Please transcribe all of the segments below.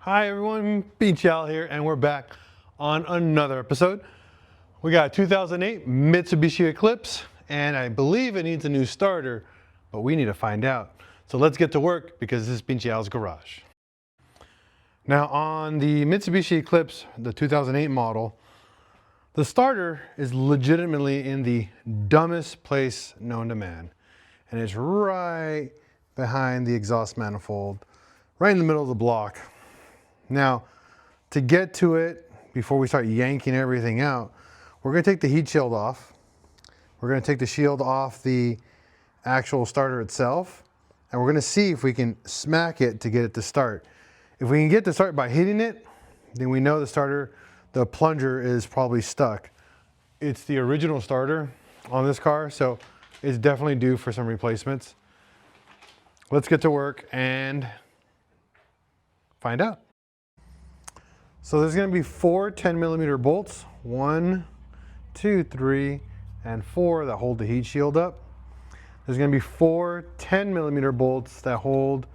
Hi everyone, Beach Al here, and we're back on another episode. We got a 2008 Mitsubishi Eclipse, and I believe it needs a new starter, but we need to find out. So let's get to work because this is Beach Al's garage. Now on the Mitsubishi Eclipse, the 2008 model, the starter is legitimately in the dumbest place known to man, and it's right behind the exhaust manifold, right in the middle of the block. Now, to get to it, before we start yanking everything out, we're going to take the heat shield off. We're going to take the shield off the actual starter itself, and we're going to see if we can smack it to get it to start. If we can get to start by hitting it, then we know the starter, the plunger is probably stuck. It's the original starter on this car, so it's definitely due for some replacements. Let's get to work and find out. So there's going to be four 10mm bolts, 1, 2, 3, and 4 that hold the heat shield up. There's going to be four 10mm bolts that hold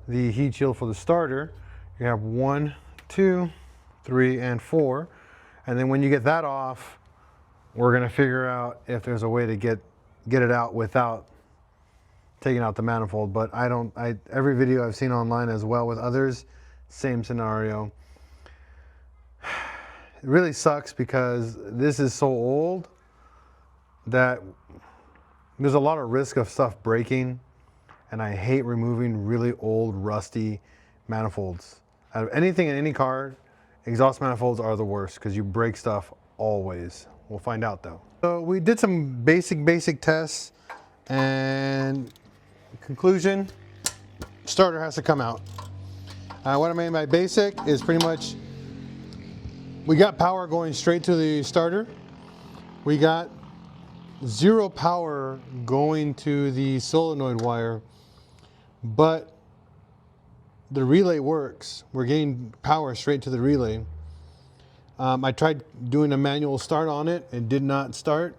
the heat shield for the starter. You have 1, 2, 3, and 4. And then when you get that off, we're going to figure out if there's a way to get it out without taking out the manifold. But every video I've seen online as well with others, same scenario. It really sucks because this is so old that there's a lot of risk of stuff breaking, and I hate removing really old rusty manifolds. Out of anything in any car, exhaust manifolds are the worst because you break stuff always. We'll find out though. So we did some basic tests, and conclusion, starter has to come out. What I mean by basic is pretty much we got power going straight to the starter. We got zero power going to the solenoid wire, but the relay works. We're getting power straight to the relay. I tried doing a manual start on it. It did not start.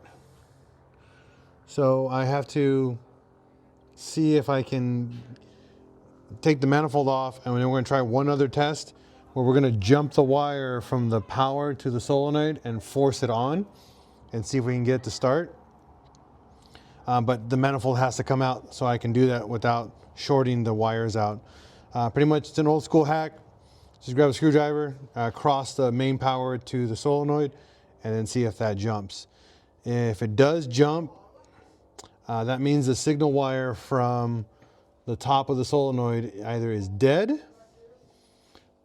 So I have to see if I can take the manifold off, and then we're going to try one other test where we're going to jump the wire from the power to the solenoid and force it on and see if we can get it to start. But the manifold has to come out, so I can do that without shorting the wires out. Pretty much it's an old school hack. Just grab a screwdriver, cross the main power to the solenoid, and then see if that jumps. If it does jump, that means the signal wire from the top of the solenoid either is dead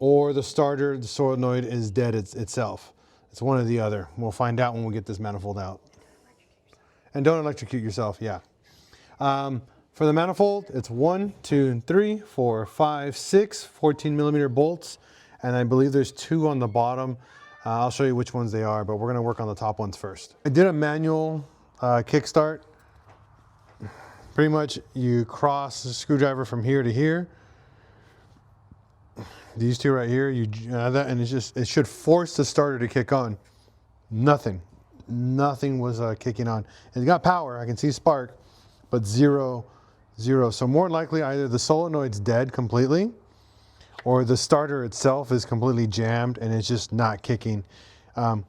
or the starter, the solenoid, is dead itself. It's one or the other. We'll find out when we get this manifold out. And don't electrocute yourself, yeah. For the manifold, it's 1, 2, 3, 4, 5, 6 14mm bolts, and I believe there's 2 on the bottom. I'll show you which ones they are, but we're gonna work on the top ones first. I did a manual kickstart. Pretty much you cross the screwdriver from here to here. These two right here, and it should force the starter to kick on. Nothing was kicking on. It got power, I can see spark, but zero. So more than likely either the solenoid's dead completely or the starter itself is completely jammed and it's just not kicking. In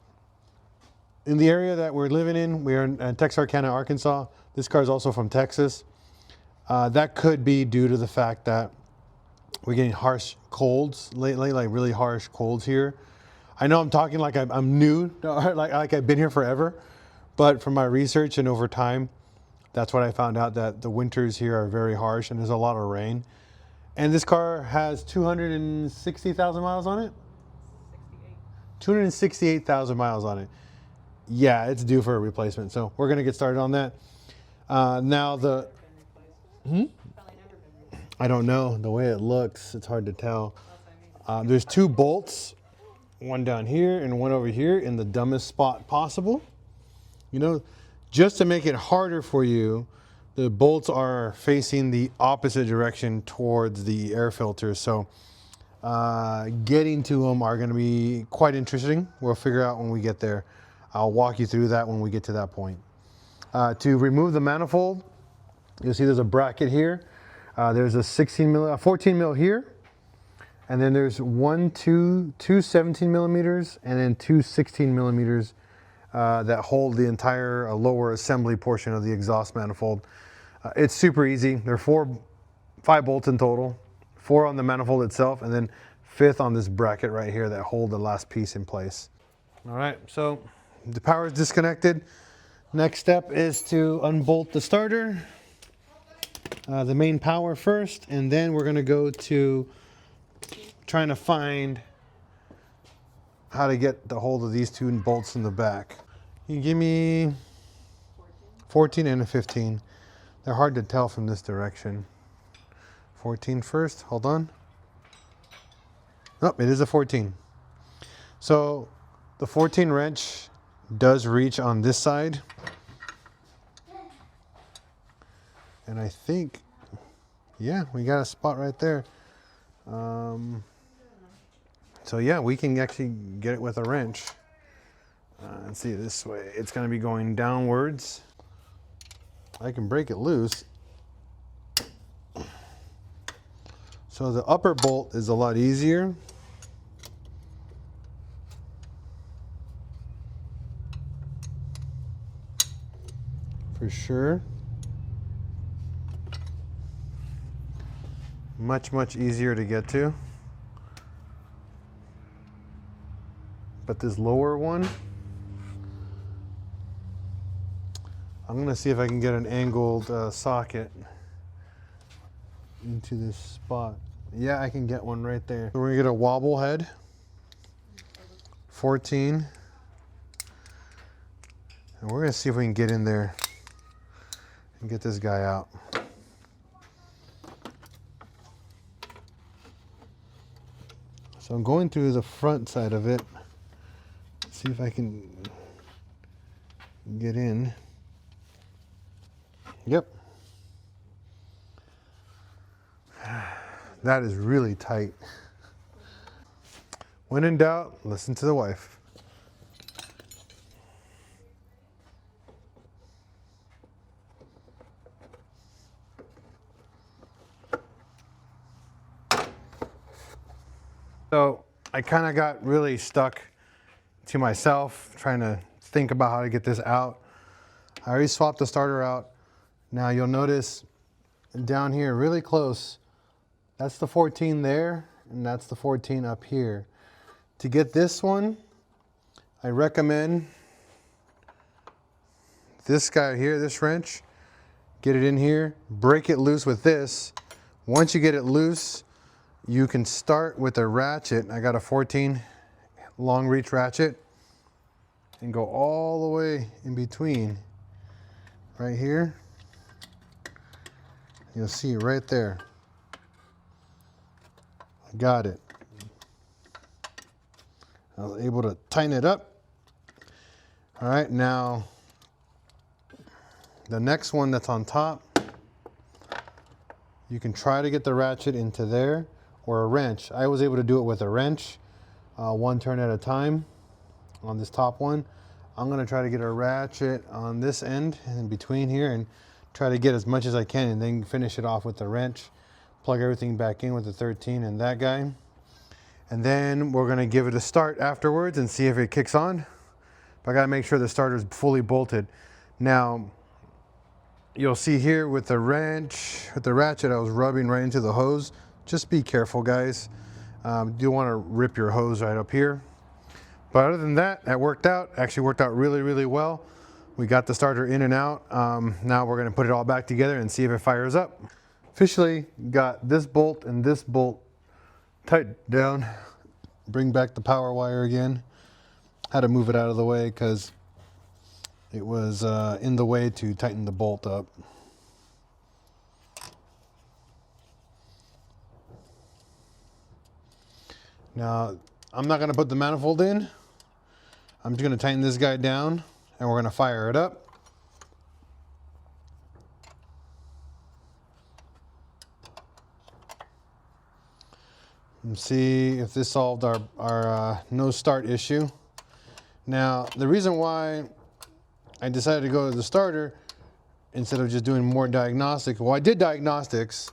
the area that we're living in, we're in Texarkana, Arkansas. This car is also from Texas. That could be due to the fact that we're getting harsh colds lately, like really harsh colds here. I know I'm talking like I'm new, like I've been here forever, but from my research and over time, that's what I found out, that the winters here are very harsh and there's a lot of rain. And this car has 260,000 miles on it? 268,000 miles on it. Yeah, it's due for a replacement. So we're gonna get started on that. Now the, I don't know, the way it looks, it's hard to tell. There's 2 bolts, one down here and one over here in the dumbest spot possible. You know, just to make it harder for you, the bolts are facing the opposite direction towards the air filter. So getting to them are gonna be quite interesting. We'll figure out when we get there. I'll walk you through that when we get to that point. To remove the manifold, you'll see there's a bracket here. There's a 14 mil here, And then there's two 17 millimeters and then two 16 millimeters that hold the entire lower assembly portion of the exhaust manifold. It's super easy. There are 5 bolts in total, 4 on the manifold itself, and then 5th on this bracket right here that hold the last piece in place. All right, so the power is disconnected. Next step is to unbolt the starter, the main power first, and then we're gonna go to trying to find how to get the hold of these 2 bolts in the back. You give me 14 and a 15. They're hard to tell from this direction. 14 first, hold on. Oh, it is a 14. So the 14 wrench does reach on this side. And I think, yeah, we got a spot right there. So yeah, we can actually get it with a wrench. Let's see, this way, it's gonna be going downwards. I can break it loose. So the upper bolt is a lot easier. For sure. Much easier to get to. But this lower one, I'm gonna see if I can get an angled socket into this spot. Yeah, I can get one right there. So we're gonna get a wobble head, 14. And we're gonna see if we can get in there and get this guy out. So I'm going through the front side of it. See if I can get in. Yep. That is really tight. When in doubt, listen to the wife. So I kind of got really stuck to myself trying to think about how to get this out. I already swapped the starter out. Now you'll notice down here really close, that's the 14 there and that's the 14 up here. To get this one, I recommend this guy here, this wrench, get it in here, break it loose with this. Once you get it loose, you can start with a ratchet. I got a 14 long reach ratchet and go all the way in between right here. You'll see right there. I got it. I was able to tighten it up. All right, now the next one that's on top, you can try to get the ratchet into there or a wrench. I was able to do it with a wrench, 1 turn at a time on this top one. I'm gonna try to get a ratchet on this end in between here and try to get as much as I can and then finish it off with the wrench. Plug everything back in with the 13 and that guy. And then we're gonna give it a start afterwards and see if it kicks on. But I gotta make sure the starter is fully bolted. Now, you'll see here with the wrench, with the ratchet, I was rubbing right into the hose. Just be careful, guys. You don't wanna rip your hose right up here. But other than that, that worked out. Actually worked out really well. We got the starter in and out. Now we're gonna put it all back together and see if it fires up. Officially got this bolt and this bolt tightened down. Bring back the power wire again. Had to move it out of the way because it was in the way to tighten the bolt up. Now, I'm not gonna put the manifold in. I'm just gonna tighten this guy down and we're gonna fire it up. And see if this solved our no start issue. Now, the reason why I decided to go to the starter instead of just doing more diagnostic, well, I did diagnostics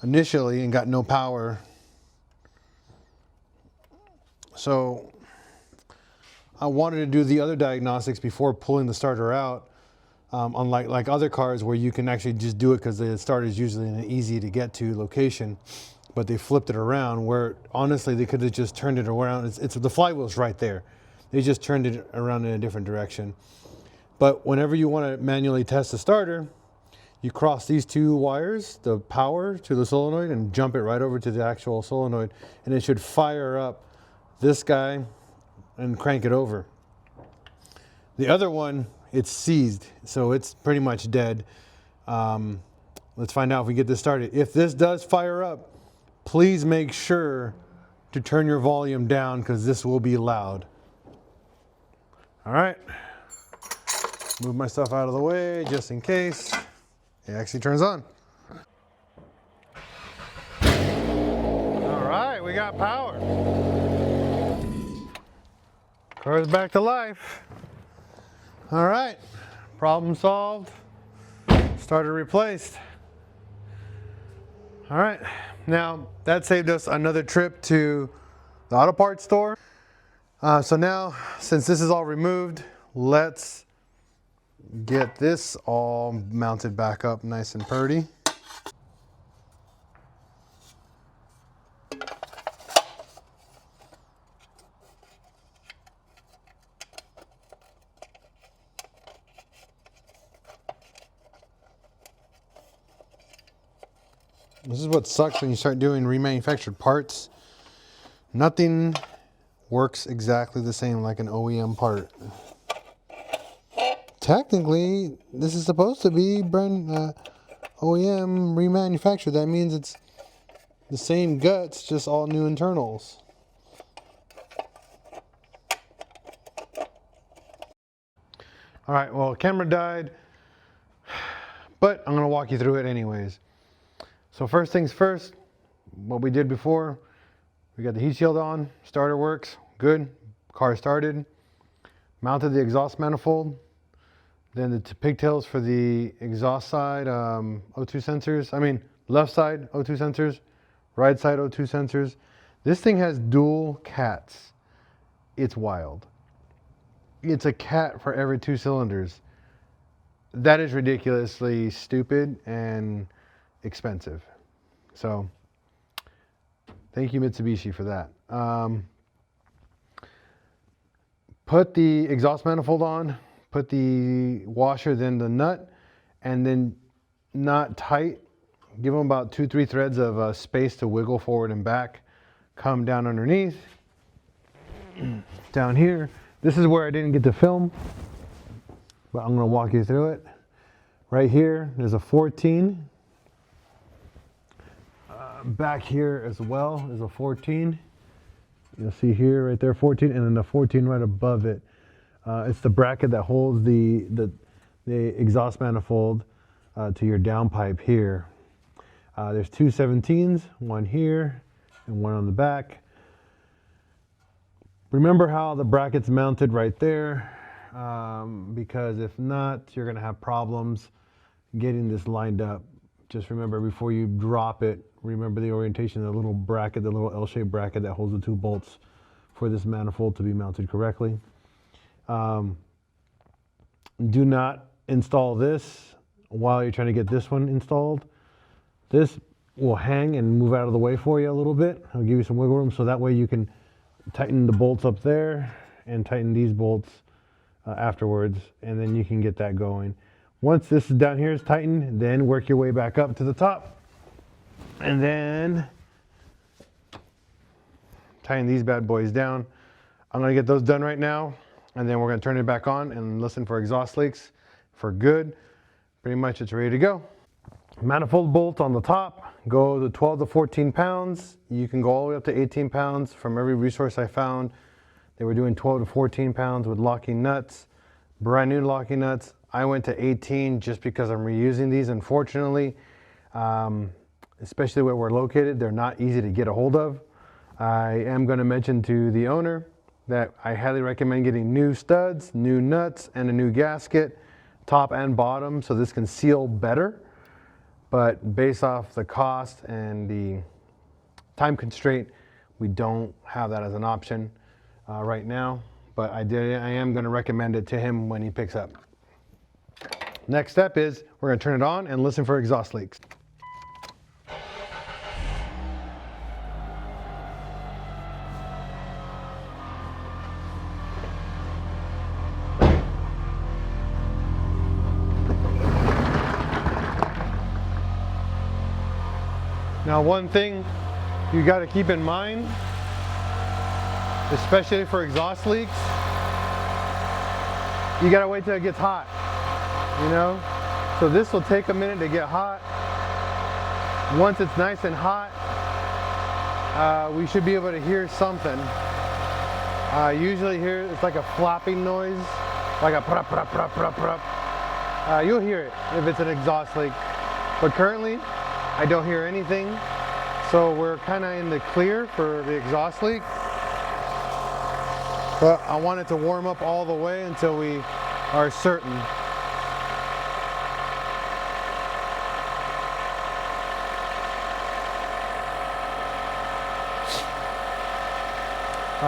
initially and got no power So I wanted to do the other diagnostics before pulling the starter out. Unlike like other cars where you can actually just do it because the starter is usually in an easy to get to location, but they flipped it around where honestly they could have just turned it around. It's the flywheel's right there. They just turned it around in a different direction. But whenever you want to manually test the starter, you cross these two wires, the power to the solenoid, and jump it right over to the actual solenoid, and it should fire up this guy and crank it over. The other one, it's seized, so it's pretty much dead. Let's find out if we get this started. If this does fire up, please make sure to turn your volume down because this will be loud. All right, move my stuff out of the way just in case. It actually turns on. All right, we got power. Car's back to life. All right, problem solved. Starter replaced. All right, now that saved us another trip to the auto parts store. So now, since this is all removed, let's get this all mounted back up nice and purty. This is what sucks when you start doing remanufactured parts. Nothing works exactly the same like an OEM part. Technically, this is supposed to be brand OEM remanufactured. That means it's the same guts, just all new internals. All right, well, camera died, but I'm gonna walk you through it anyways. So first things first, what we did before, we got the heat shield on, starter works, good, car started, mounted the exhaust manifold, then the pigtails for the exhaust side, O2 sensors, left side O2 sensors, right side O2 sensors. This thing has dual cats. It's wild. It's a cat for every 2 cylinders. That is ridiculously stupid and expensive. So thank you, Mitsubishi, for that. Put the exhaust manifold on, put the washer, then the nut, and then not tight. Give them about 2-3 threads of space to wiggle forward and back. Come down underneath. Down here, this is where I didn't get to film, but I'm going to walk you through it. Right here, there's a 14. Back here as well is a 14. You'll see here, right there, 14, and then the 14 right above it. It's the bracket that holds the exhaust manifold to your downpipe here. There's 2 17s, one here and one on the back. Remember how the bracket's mounted right there, because if not, you're going to have problems getting this lined up. Just remember, before you drop it, remember the orientation of the little bracket, the little L-shaped bracket that holds the 2 bolts for this manifold to be mounted correctly. Do not install this while you're trying to get this one installed. This will hang and move out of the way for you a little bit. I'll give you some wiggle room so that way you can tighten the bolts up there and tighten these bolts afterwards, and then you can get that going. Once this is down here is tightened, then work your way back up to the top, and then tighten these bad boys down. I'm gonna get those done right now, and then we're gonna turn it back on and listen for exhaust leaks for good. Pretty much it's ready to go. Manifold bolts on the top go to 12 to 14 pounds. You can go all the way up to 18 pounds. From every resource I found, they were doing 12 to 14 pounds with locking nuts, brand new locking nuts. I went to 18 just because I'm reusing these. Unfortunately, especially where we're located, they're not easy to get a hold of. I am going to mention to the owner that I highly recommend getting new studs, new nuts, and a new gasket, top and bottom, so this can seal better. But based off the cost and the time constraint, we don't have that as an option. right now, but I am going to recommend it to him when he picks up. Next step is we're going to turn it on and listen for exhaust leaks. Now, one thing you got to keep in mind, especially for exhaust leaks, you got to wait till it gets hot, you know? So this will take a minute to get hot. Once it's nice and hot, we should be able to hear something. Usually here it's like a flapping noise, like a prap, prap, prap, prap, prap. You'll hear it if it's an exhaust leak. But currently, I don't hear anything. So we're kind of in the clear for the exhaust leak. But I want it to warm up all the way until we are certain.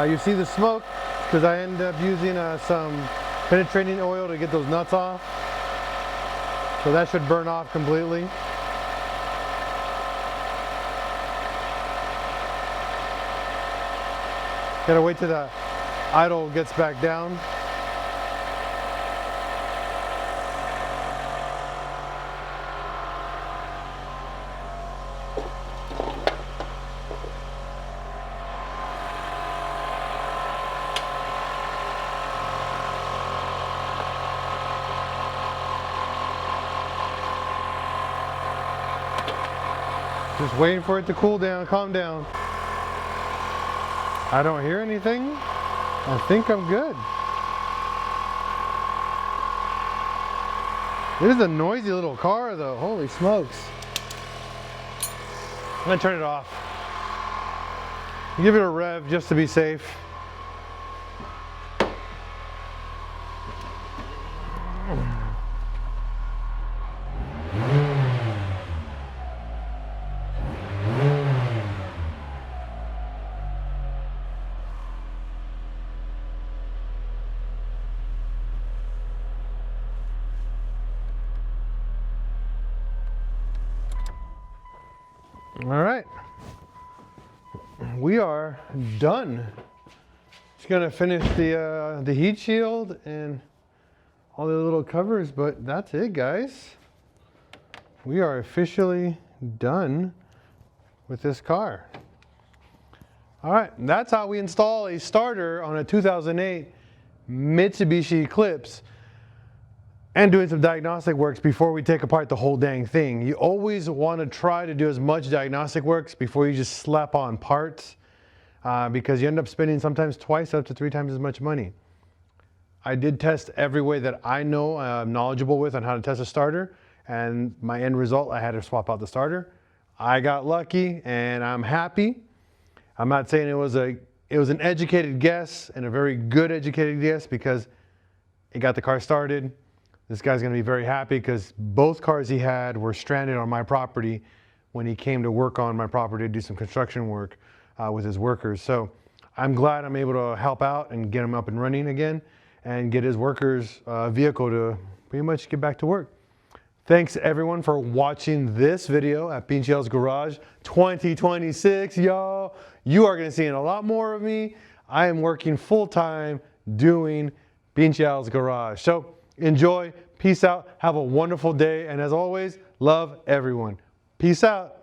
You see the smoke because I ended up using some penetrating oil to get those nuts off. So that should burn off completely. Gotta wait till the idle gets back down. Just waiting for it to cool down, calm down. I don't hear anything. I think I'm good. It is a noisy little car though, holy smokes. I'm gonna turn it off. Give it a rev just to be safe. All right, we are done. Just gonna finish the heat shield and all the little covers, but that's it, guys. We are officially done with this car. All right, that's how we install a starter on a 2008 Mitsubishi Eclipse. And doing some diagnostic works before we take apart the whole dang thing. You always want to try to do as much diagnostic works before you just slap on parts because you end up spending sometimes twice up to 3 times as much money. I did test every way that I know I'm knowledgeable with on how to test a starter, and my end result, I had to swap out the starter. I got lucky and I'm happy. I'm not saying it was an educated guess and a very good educated guess because it got the car started. This guy's gonna be very happy because both cars he had were stranded on my property when he came to work on my property to do some construction work with his workers. So I'm glad I'm able to help out and get him up and running again and get his workers' vehicle to pretty much get back to work. Thanks everyone for watching this video at Pinchel's Garage 2026, y'all. You are gonna see a lot more of me. I am working full-time doing Pinchel's Garage. So enjoy, peace out, have a wonderful day, and as always, love everyone. Peace out.